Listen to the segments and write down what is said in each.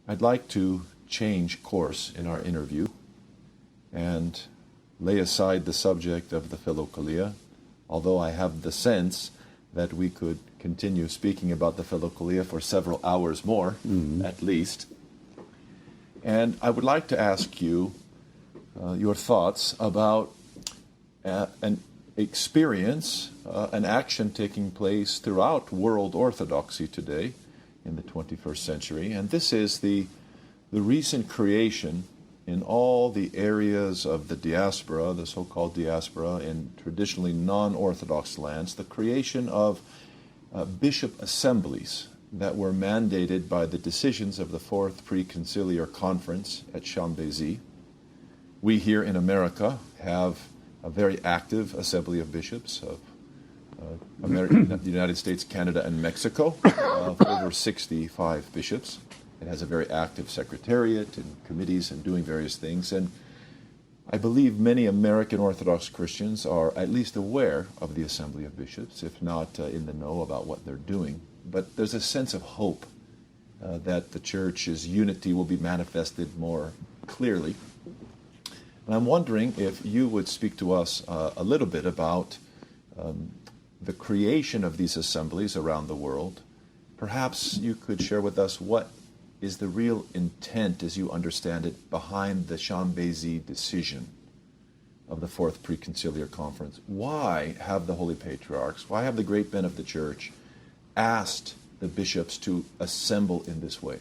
I'd like to change course in our interview and lay aside the subject of the Philokalia, although I have the sense that we could continue speaking about the Philokalia for several hours more, at least. And I would like to ask you your thoughts about an experience, an action taking place throughout World Orthodoxy today in the 21st century. And this is the recent creation in all the areas of the diaspora, the so-called diaspora, in traditionally non-Orthodox lands, the creation of bishop assemblies that were mandated by the decisions of the Fourth Pre-Conciliar Conference at Chambésy. We here in America have a very active assembly of bishops of the United States, Canada, and Mexico, of over 65 bishops. It has a very active secretariat and committees and doing various things. And I believe many American Orthodox Christians are at least aware of the Assembly of Bishops, if not in the know about what they're doing. But there's a sense of hope that the Church's unity will be manifested more clearly. And I'm wondering if you would speak to us a little bit about the creation of these assemblies around the world. Perhaps you could share with us what is the real intent, as you understand it, behind the Chambésy decision of the Fourth Pre-Conciliar Conference. Why have the Holy Patriarchs, why have the great men of the Church asked the bishops to assemble in this way?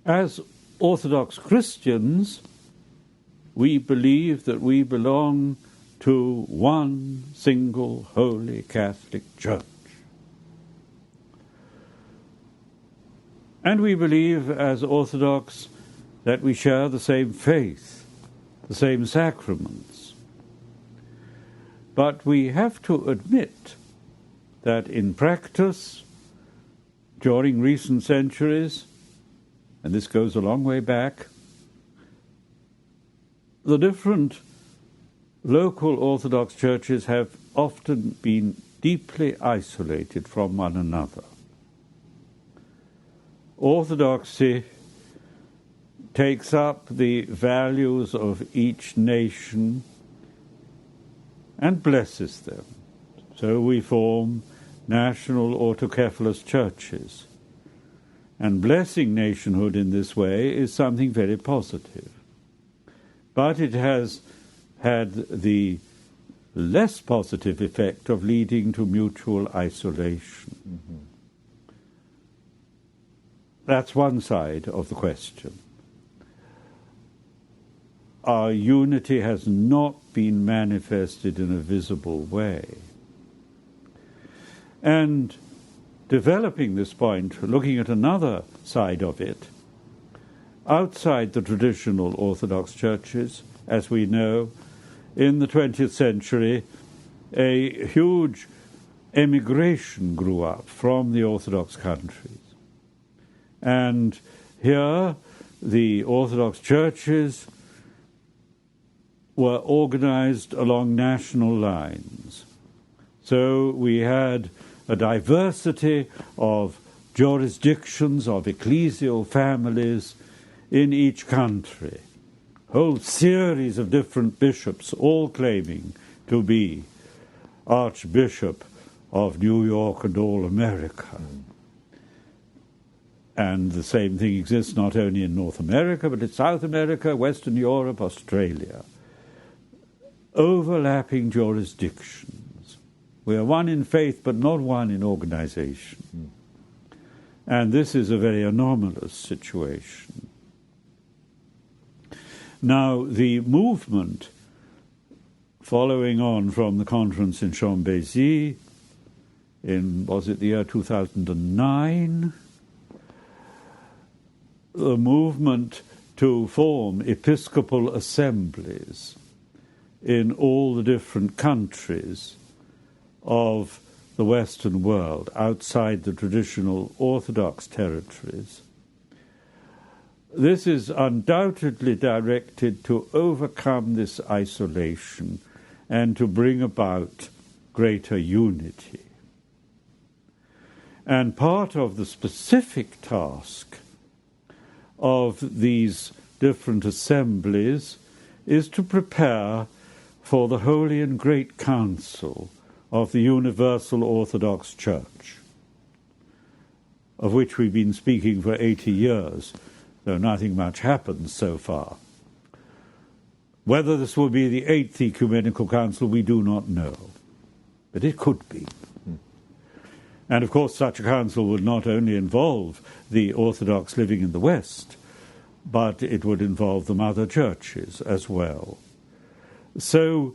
As Orthodox Christians, we believe that we belong to one single holy Catholic Church. And we believe as Orthodox that we share the same faith, the same sacraments. But we have to admit that in practice, during recent centuries, and this goes a long way back, the different local Orthodox churches have often been deeply isolated from one another. Orthodoxy takes up the values of each nation and blesses them. So we form national Autocephalous Churches. And blessing nationhood in this way is something very positive. But it has had the less positive effect of leading to mutual isolation. Mm-hmm. That's one side of the question. Our unity has not been manifested in a visible way. And developing this point, looking at another side of it, outside the traditional Orthodox churches, as we know, in the 20th century, a huge emigration grew up from the Orthodox countries. And here, the Orthodox churches were organized along national lines. So we had a diversity of jurisdictions, of ecclesial families in each country. Whole series of different bishops, all claiming to be Archbishop of New York and all America. And the same thing exists not only in North America, but in South America, Western Europe, Australia. Overlapping jurisdictions. We are one in faith, but not one in organization. And this is a very anomalous situation. Now, the movement following on from the conference in Chambésy in, was it the year 2009? The movement to form Episcopal Assemblies in all the different countries of the Western world, outside the traditional Orthodox territories. This is undoubtedly directed to overcome this isolation and to bring about greater unity. And part of the specific task of these different assemblies is to prepare for the Holy and Great Council of the Universal Orthodox Church, of which we've been speaking for 80 years, though nothing much happens so far. Whether this will be the 8th Ecumenical Council, we do not know, but it could be. And of course such a council would not only involve the Orthodox living in the West, but it would involve the mother churches as well. So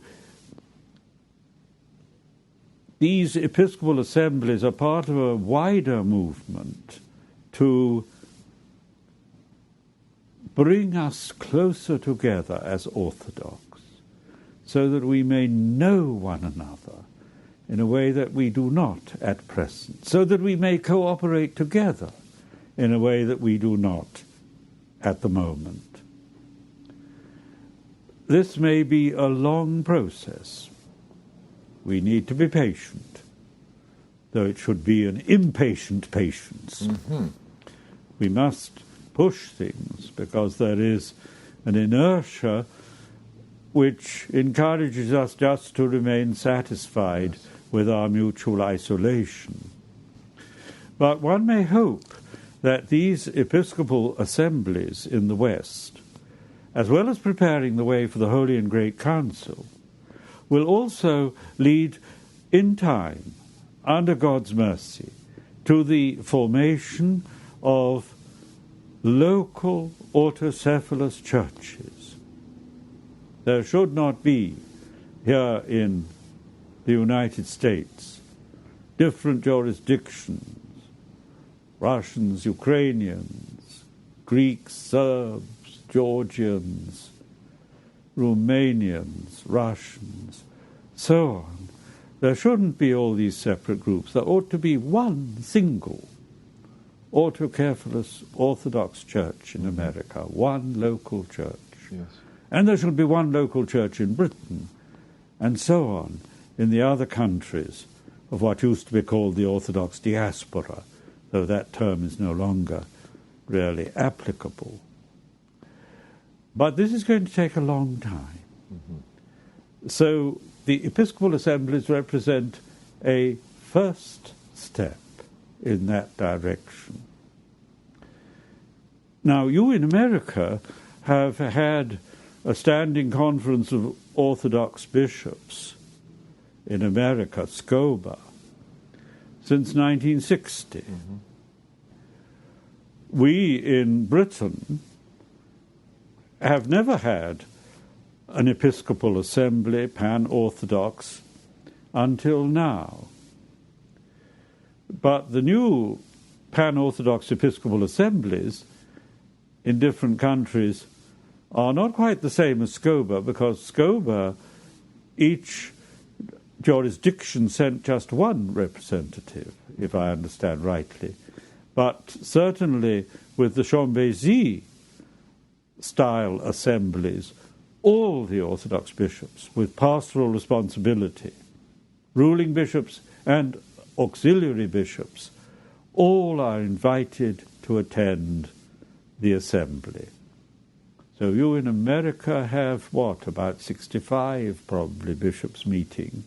these Episcopal Assemblies are part of a wider movement to bring us closer together as Orthodox, so that we may know one another in a way that we do not at present, so that we may cooperate together in a way that we do not at the moment. This may be a long process. We need to be patient, though it should be an impatient patience. Mm-hmm. We must push things because there is an inertia which encourages us just to remain satisfied with our mutual isolation. But one may hope that these Episcopal Assemblies in the West, as well as preparing the way for the Holy and Great Council, will also lead in time, under God's mercy, to the formation of local autocephalous churches. There should not be, here in the United States, different jurisdictions, Russians, Ukrainians, Greeks, Serbs, Georgians, Romanians, Russians, so on. There shouldn't be all these separate groups. There ought to be one single Autocephalous Orthodox Church in America, one local church. Yes. And there should be one local church in Britain, and so on, in the other countries of what used to be called the Orthodox Diaspora, though that term is no longer really applicable. But this is going to take a long time. Mm-hmm. So the Episcopal Assemblies represent a first step in that direction. Now, you in America have had a standing conference of Orthodox bishops in America, SCOBA, since 1960. Mm-hmm. We in Britain have never had an Episcopal Assembly, Pan-Orthodox, until now. But the new Pan-Orthodox Episcopal Assemblies in different countries are not quite the same as SCOBA, because SCOBA, each jurisdiction sent just one representative, if I understand rightly. But certainly with the Chambésy-style assemblies, all the Orthodox bishops with pastoral responsibility, ruling bishops and auxiliary bishops, all are invited to attend the assembly. So you in America have, about 65 probably bishops meeting.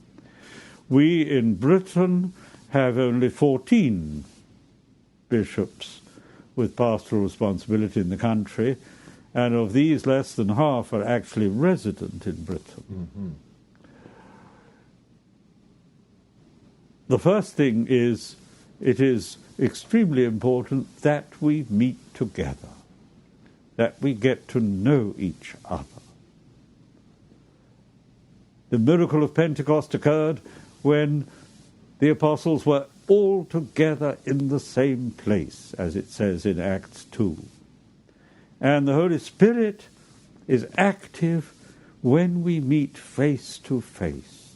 We in Britain have only 14 bishops with pastoral responsibility in the country, and of these less than half are actually resident in Britain. Mm-hmm. The first thing is, it is extremely important that we meet together, that we get to know each other. The miracle of Pentecost occurred when the apostles were all together in the same place, as it says in Acts 2. And the Holy Spirit is active when we meet face to face.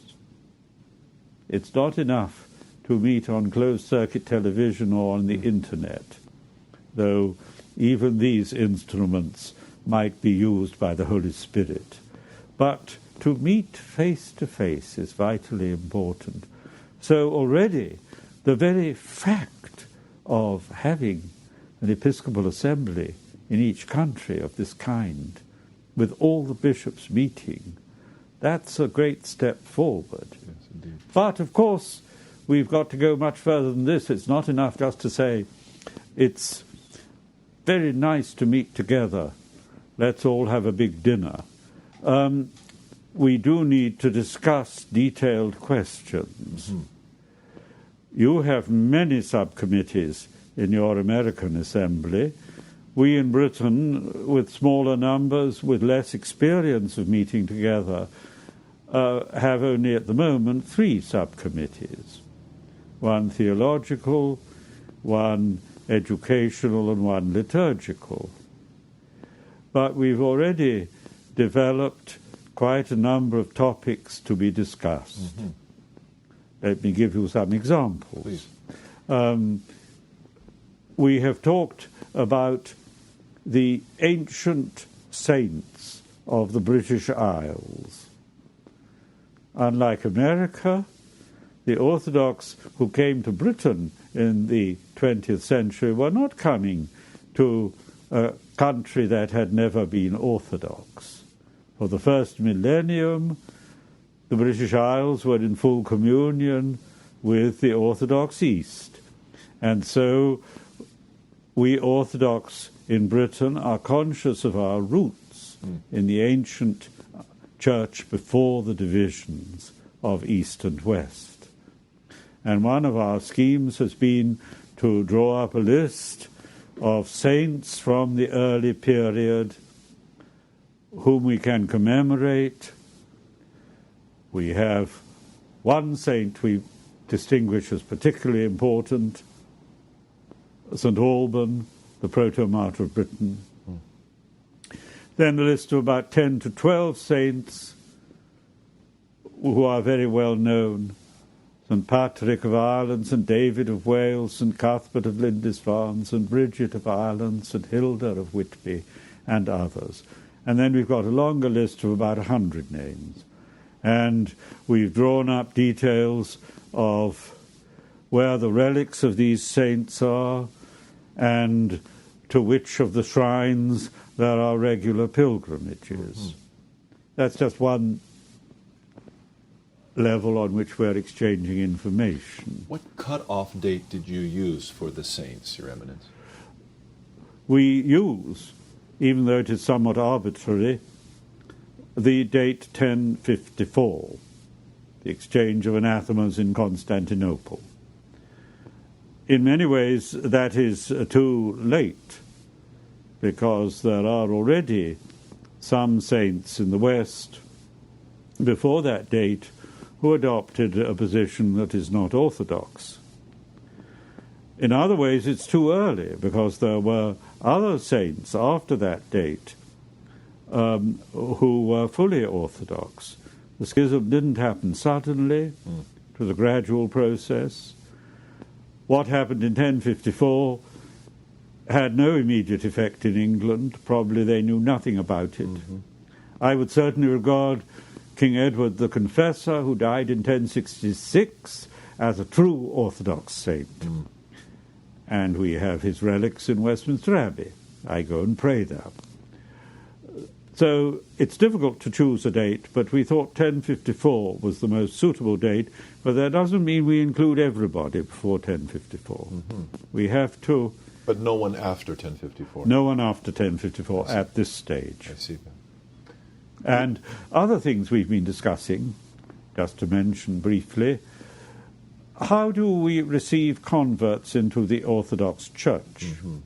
It's not enough to meet on closed-circuit television or on the internet, though even these instruments might be used by the Holy Spirit. But to meet face to face is vitally important. So already the very fact of having an Episcopal Assembly in each country of this kind, with all the bishops meeting, that's a great step forward. Yes, indeed. But, of course, we've got to go much further than this. It's not enough just to say, it's very nice to meet together, let's all have a big dinner. We do need to discuss detailed questions. Mm-hmm. You have many subcommittees in your American Assembly. We in Britain, with smaller numbers, with less experience of meeting together, have only at the moment 3 subcommittees. One theological, one educational, and one liturgical. But we've already developed quite a number of topics to be discussed. Mm-hmm. Let me give you some examples. We have talked about the ancient saints of the British Isles. Unlike America, the Orthodox who came to Britain in the 20th century were not coming to a country that had never been Orthodox. For the first millennium, the British Isles were in full communion with the Orthodox East. And so we Orthodox in Britain are conscious of our roots in the ancient church before the divisions of East and West. And one of our schemes has been to draw up a list of saints from the early period whom we can commemorate. We have one saint we distinguish as particularly important, St. Alban, the proto-martyr of Britain. Then a list of about 10 to 12 saints who are very well known. St. Patrick of Ireland, St. David of Wales, St. Cuthbert of Lindisfarne, St. Bridget of Ireland, St. Hilda of Whitby, and others. And then we've got a longer list of about 100 names. And we've drawn up details of where the relics of these saints are and to which of the shrines there are regular pilgrimages. Mm-hmm. That's just one level on which we're exchanging information. What cut-off date did you use for the saints, Your Eminence? We use, even though it is somewhat arbitrary, the date 1054, the exchange of anathemas in Constantinople. In many ways, that is too late, because there are already some saints in the West before that date who adopted a position that is not orthodox. In other ways, it's too early, because there were other saints after that date who were fully orthodox. The schism didn't happen suddenly. It was a gradual process. What happened in 1054 had no immediate effect in England. Probably they knew nothing about it. Mm-hmm. I would certainly regard King Edward the Confessor, who died in 1066, as a true Orthodox saint. Mm. And we have his relics in Westminster Abbey. I go and pray there. So it's difficult to choose a date, but we thought 1054 was the most suitable date, but that doesn't mean we include everybody before 1054. Mm-hmm. We have to... But no one after 1054? No one after 1054 at this stage. I see. And other things we've been discussing, just to mention briefly, how do we receive converts into the Orthodox Church? Mm-hmm.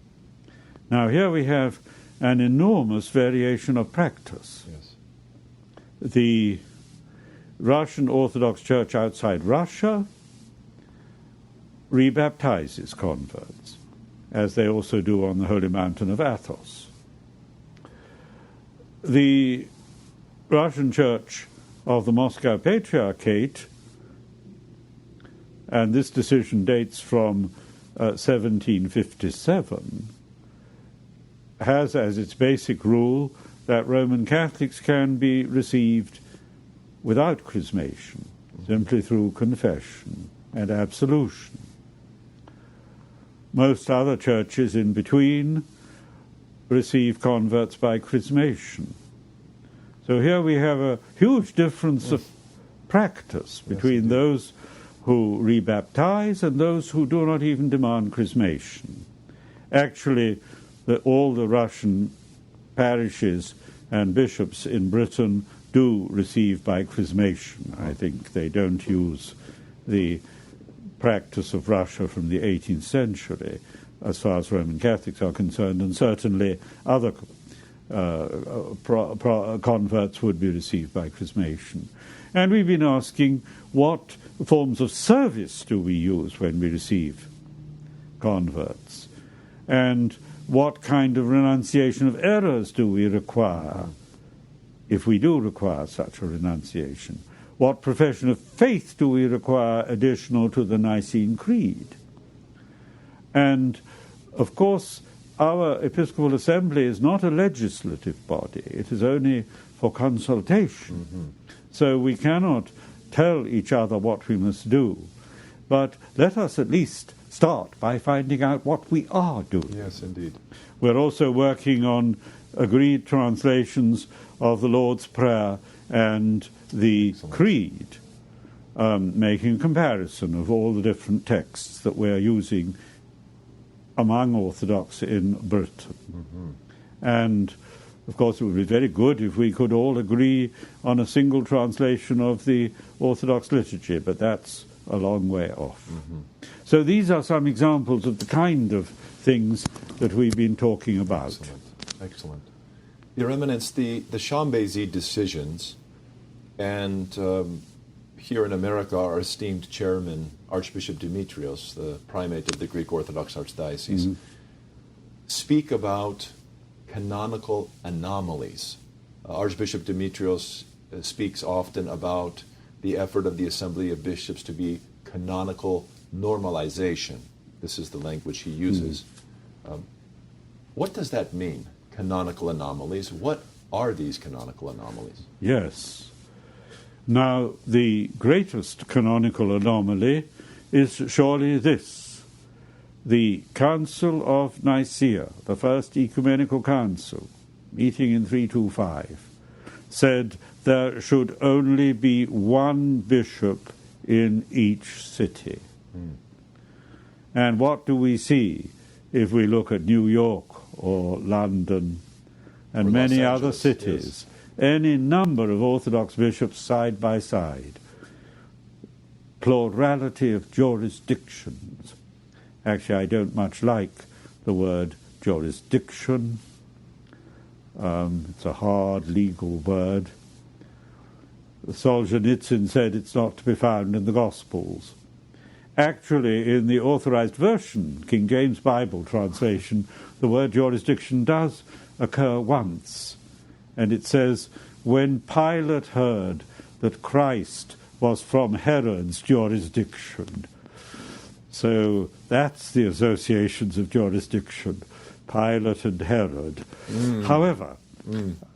Now here we have an enormous variation of practice. Yes. The Russian Orthodox Church outside Russia rebaptizes converts, as they also do on the holy mountain of Athos. The Russian Church of the Moscow Patriarchate, and this decision dates from 1757, has as its basic rule that Roman Catholics can be received without chrismation, simply through confession and absolution. most other churches in between receive converts by chrismation. So here we have a huge difference of practice between those who rebaptize and those who do not even demand chrismation. Actually, all the Russian parishes and bishops in Britain do receive by chrismation. I think they don't use the practice of Russia from the 18th century as far as Roman Catholics are concerned, and certainly other converts would be received by chrismation. And we've been asking, what forms of service do we use when we receive converts? And what kind of renunciation of errors do we require, if we do require such a renunciation? What profession of faith do we require additional to the Nicene Creed? And, of course, our Episcopal Assembly is not a legislative body. It is only for consultation. So we cannot tell each other what we must do. But let us at least start by finding out what we are doing. Yes, indeed. We're also working on agreed translations of the Lord's Prayer and the Creed, making a comparison of all the different texts that we're using among Orthodox in Britain. And, of course, it would be very good if we could all agree on a single translation of the Orthodox liturgy, but that's a long way off. So these are some examples of the kind of things that we've been talking about. Excellent. Excellent. Your Eminence, the Chambésy decisions, and here in America, our esteemed chairman, Archbishop Demetrios, the primate of the Greek Orthodox Archdiocese, speak about canonical anomalies. Archbishop Demetrios speaks often about the effort of the Assembly of Bishops to be canonical normalization. This is the language he uses. What does that mean, canonical anomalies? What are these canonical anomalies? Yes. Now, the greatest canonical anomaly is surely this. The Council of Nicaea, the First Ecumenical Council, meeting in 325, said there should only be one bishop in each city. And what do we see if we look at New York or London and many other cities? Any number of Orthodox bishops side by side. Plurality of jurisdictions. Actually, I don't much like the word jurisdiction. It's a hard legal word. Solzhenitsyn said it's not to be found in the Gospels. Actually, in the authorized version, King James Bible translation, the word jurisdiction does occur once. And it says, when Pilate heard that Christ was from Herod's jurisdiction. So that's the associations of jurisdiction, Pilate and Herod. However,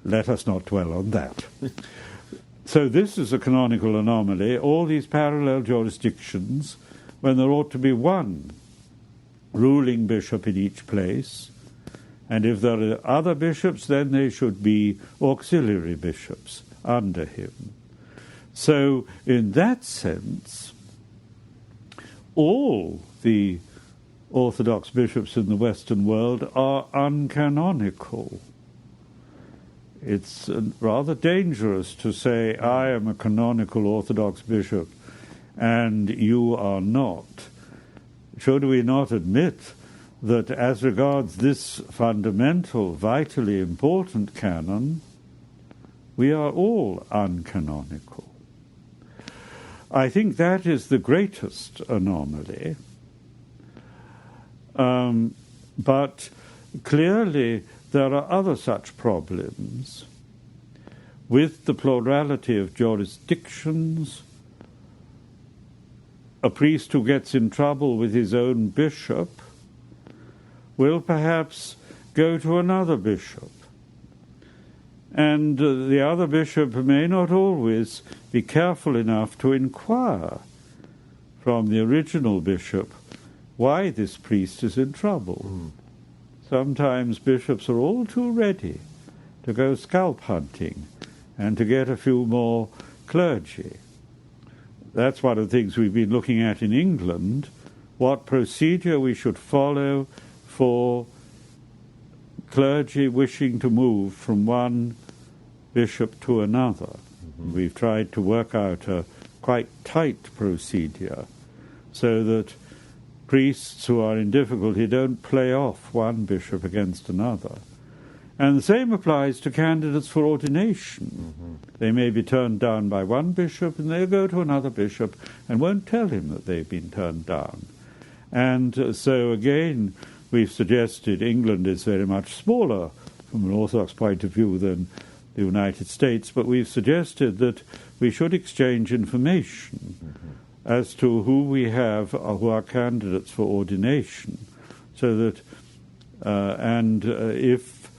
let us not dwell on that. So this is a canonical anomaly, all these parallel jurisdictions, when there ought to be one ruling bishop in each place, and if there are other bishops, then they should be auxiliary bishops under him. So in that sense, all the Orthodox bishops in the Western world are uncanonical. It's rather dangerous to say, I am a canonical Orthodox bishop and you are not. Should we not admit that as regards this fundamental, vitally important canon, we are all uncanonical? I think that is the greatest anomaly. But clearly there are other such problems. With the plurality of jurisdictions, a priest who gets in trouble with his own bishop will perhaps go to another bishop. And the other bishop may not always be careful enough to inquire from the original bishop why this priest is in trouble. Sometimes bishops are all too ready to go scalp hunting and to get a few more clergy. That's one of the things we've been looking at in England, what procedure we should follow for clergy wishing to move from one bishop to another. We've tried to work out a quite tight procedure so that priests who are in difficulty don't play off one bishop against another. And the same applies to candidates for ordination. They may be turned down by one bishop and they'll go to another bishop and won't tell him that they've been turned down. And so again, we've suggested England is very much smaller from an Orthodox point of view than the United States, but we've suggested that we should exchange information as to who we have who are candidates for ordination, so that, if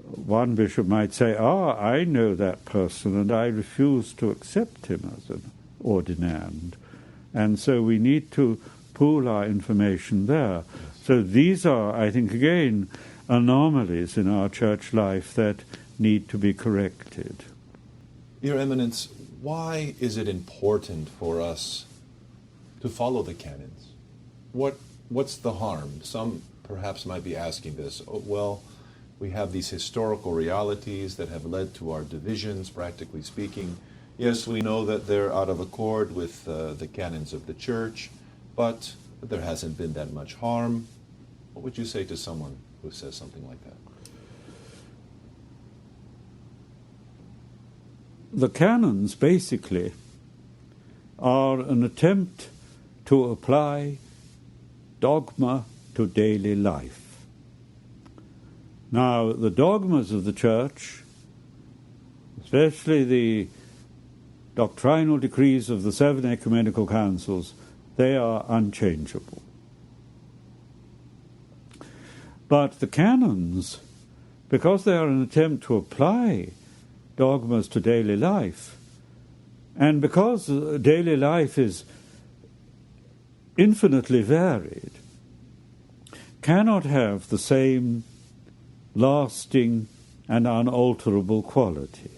one bishop might say, I know that person and I refuse to accept him as an ordinand. And so we need to pool our information there. So these are, I think, again, anomalies in our church life that need to be corrected. Your Eminence, why is it important for us to follow the canons? What's the harm? Some perhaps might be asking this. Well, we have these historical realities that have led to our divisions, practically speaking. Yes, we know that they're out of accord with the canons of the Church, but there hasn't been that much harm. What would you say to someone who says something like that? The canons, basically, are an attempt to apply dogma to daily life. Now, the dogmas of the Church, especially the doctrinal decrees of the 7 ecumenical councils, they are unchangeable. But the canons, because they are an attempt to apply dogmas to daily life, and because daily life is infinitely varied, cannot have the same lasting and unalterable quality.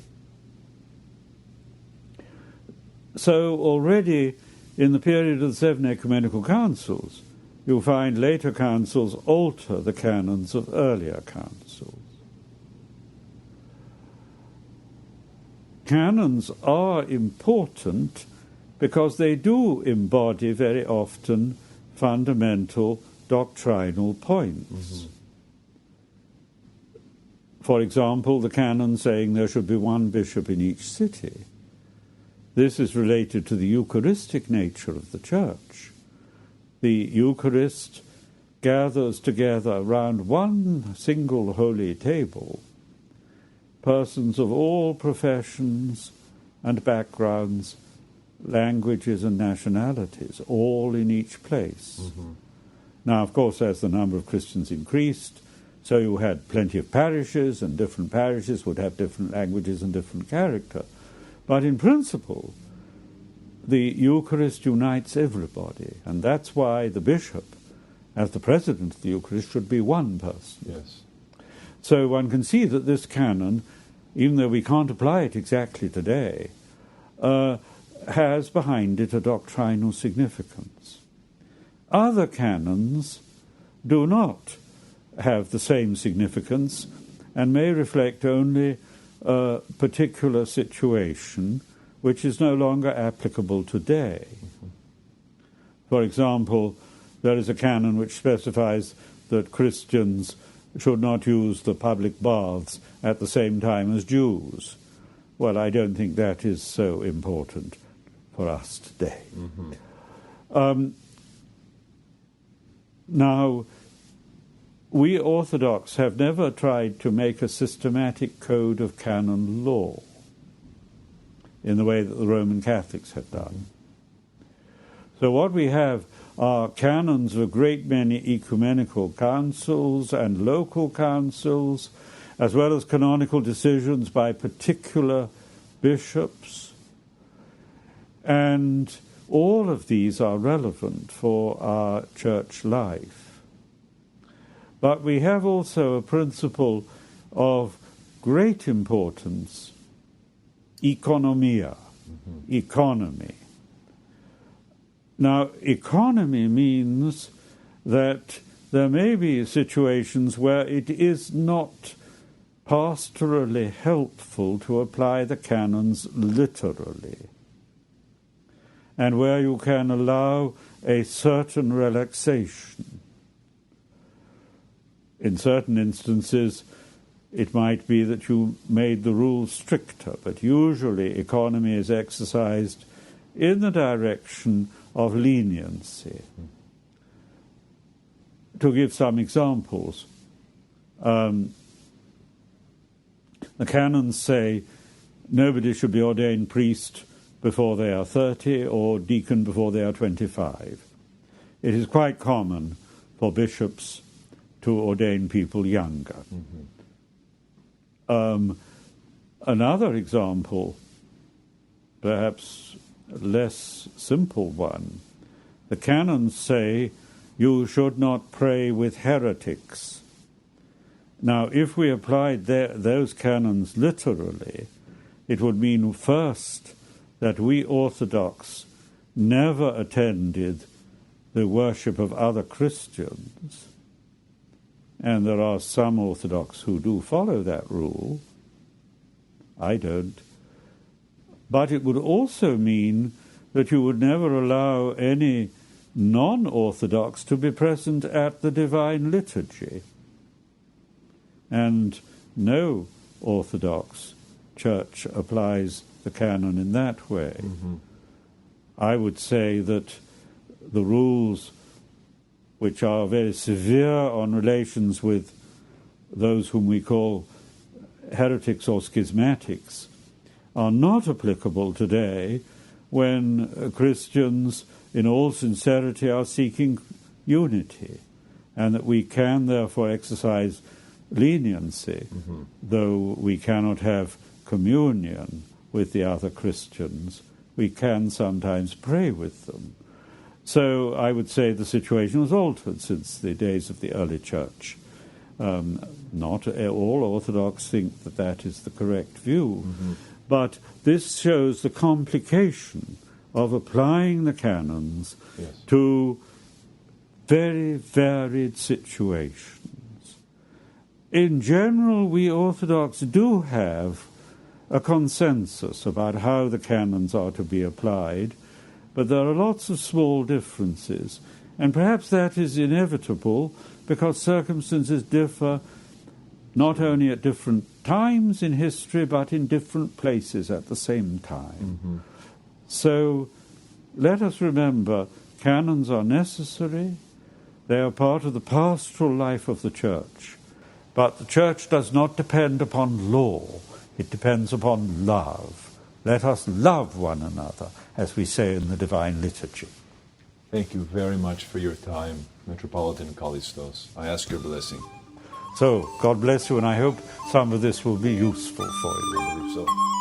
So already in the period of the 7 ecumenical councils, you'll find later councils alter the canons of earlier councils. Canons are important because they do embody very often fundamental doctrinal points. For example, the canon saying there should be one bishop in each city. This is related to the Eucharistic nature of the Church. The Eucharist gathers together around one single holy table persons of all professions and backgrounds, languages and nationalities, all in each place. Now, of course, as the number of Christians increased, so you had plenty of parishes, and different parishes would have different languages and different character. But in principle, the Eucharist unites everybody, and that's why the bishop, as the president of the Eucharist, should be one person. Yes. So one can see that this canon, even though we can't apply it exactly today, has behind it a doctrinal significance. Other canons do not have the same significance and may reflect only a particular situation which is no longer applicable today. For example, there is a canon which specifies that Christians should not use the public baths at the same time as Jews. Well, I don't think that is so important for us today. Now, we Orthodox have never tried to make a systematic code of canon law in the way that the Roman Catholics have done. So what we have are canons of a great many ecumenical councils and local councils, as well as canonical decisions by particular bishops. And all of these are relevant for our church life. But we have also a principle of great importance, economia, economy. Now, economy means that there may be situations where it is not pastorally helpful to apply the canons literally, and where you can allow a certain relaxation. In certain instances, it might be that you made the rules stricter, but usually economy is exercised in the direction of leniency. To give some examples, the canons say nobody should be ordained priest before they are 30 or deacon before they are 25. It is quite common for bishops to ordain people younger. Another example, perhaps a less simple one, the canons say you should not pray with heretics. Now, if we applied those canons literally, it would mean first that we Orthodox never attended the worship of other Christians, and there are some Orthodox who do follow that rule. I don't. But it would also mean that you would never allow any non-Orthodox to be present at the Divine Liturgy. And no Orthodox church applies the canon in that way. I would say that the rules which are very severe on relations with those whom we call heretics or schismatics are not applicable today when Christians in all sincerity are seeking unity, and that we can therefore exercise leniency, though we cannot have communion with the other Christians. We can sometimes pray with them. So I would say the situation has altered since the days of the early church. Not all Orthodox think that that is the correct view, but this shows the complication of applying the canons to very varied situations. In general, we Orthodox do have a consensus about how the canons are to be applied, but there are lots of small differences, and perhaps that is inevitable because circumstances differ not only at different times in history, but in different places at the same time. So let us remember, canons are necessary, they are part of the pastoral life of the Church, but the Church does not depend upon law, it depends upon love. Let us love one another, as we say in the Divine Liturgy. Thank you very much for your time, Metropolitan Kallistos. I ask your blessing. So, God bless you, and I hope some of this will be useful for you. I believe so.